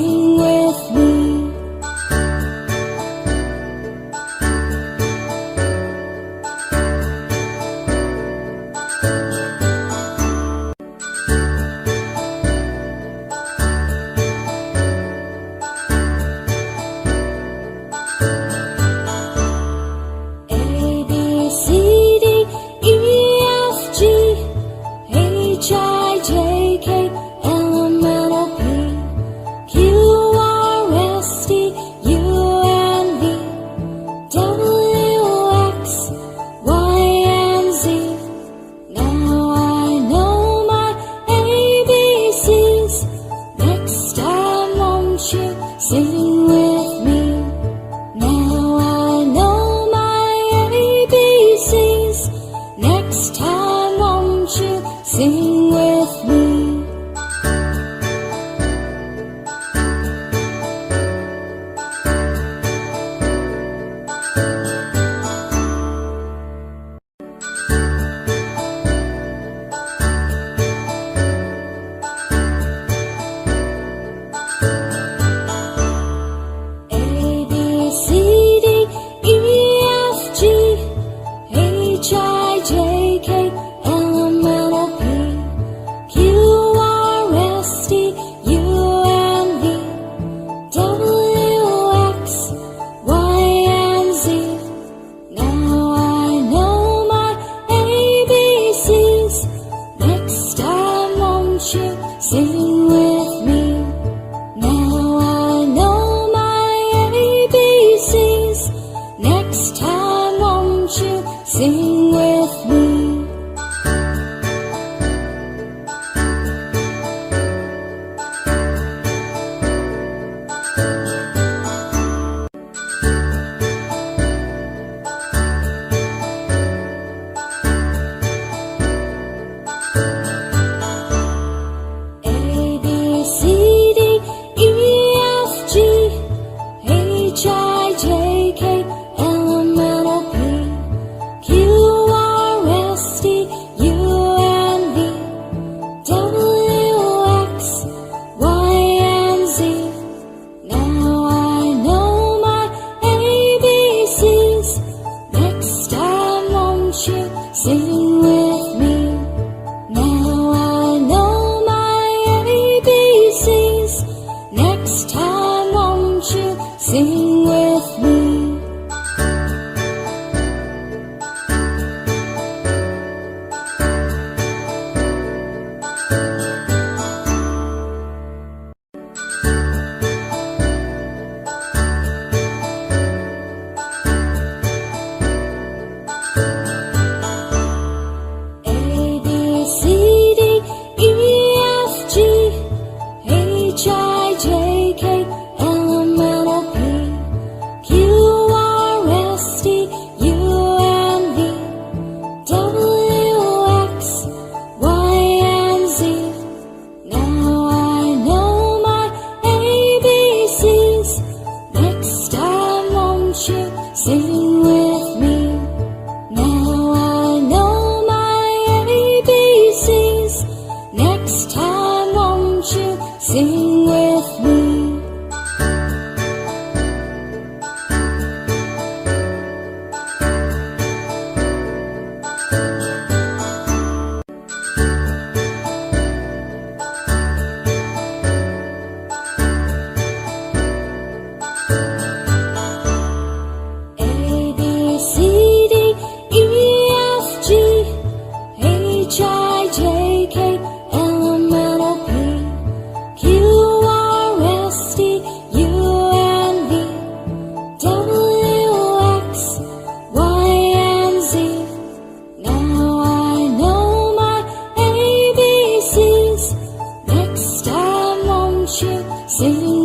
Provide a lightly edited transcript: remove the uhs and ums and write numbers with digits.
sing with me. A, B, C, D, E, F, G, H, I, J, K, L, M, N, O, P, Q, R, S, T, U, and V, W, X, Y, and Z. Now I know my ABCs. Next time won't you sing with me? Now I know my ABCs. Next time won't you sing with me? A, B, C, D, E, F, G, H, I, J, K, L, M, N, O, P, Q, R, S, T, U, and V, W, X, Y, and Z. Now I know my ABCs. Next time won't you sing with me? Now I know my ABCs. Next time won't you sing with me? A, B, C, D, E, F, G, H, I, J, K, L, M, N, O, P, Q, R, S, T, U, and V, W, X, Y, and Z. Now I know my ABCs. Next time won't you sing with me? Now I know my ABCs. Next time won't you sing with me? A, B, C, D, E, F, G, H, I, J, K, L, M, N, O, P, Q, R, S, T, U, and V, W, X, Y, and Z. Now I know my ABCs. Next time won't you sing with me? Now I know my ABCs. Next time won't you sing with me? A, B, C, D, E, F, G, H, I, J, K, L, M, N, O, P, Q, R, S, T, U, and V, W, X, Y, and Z. Now I know my ABCs. Next time won't you sing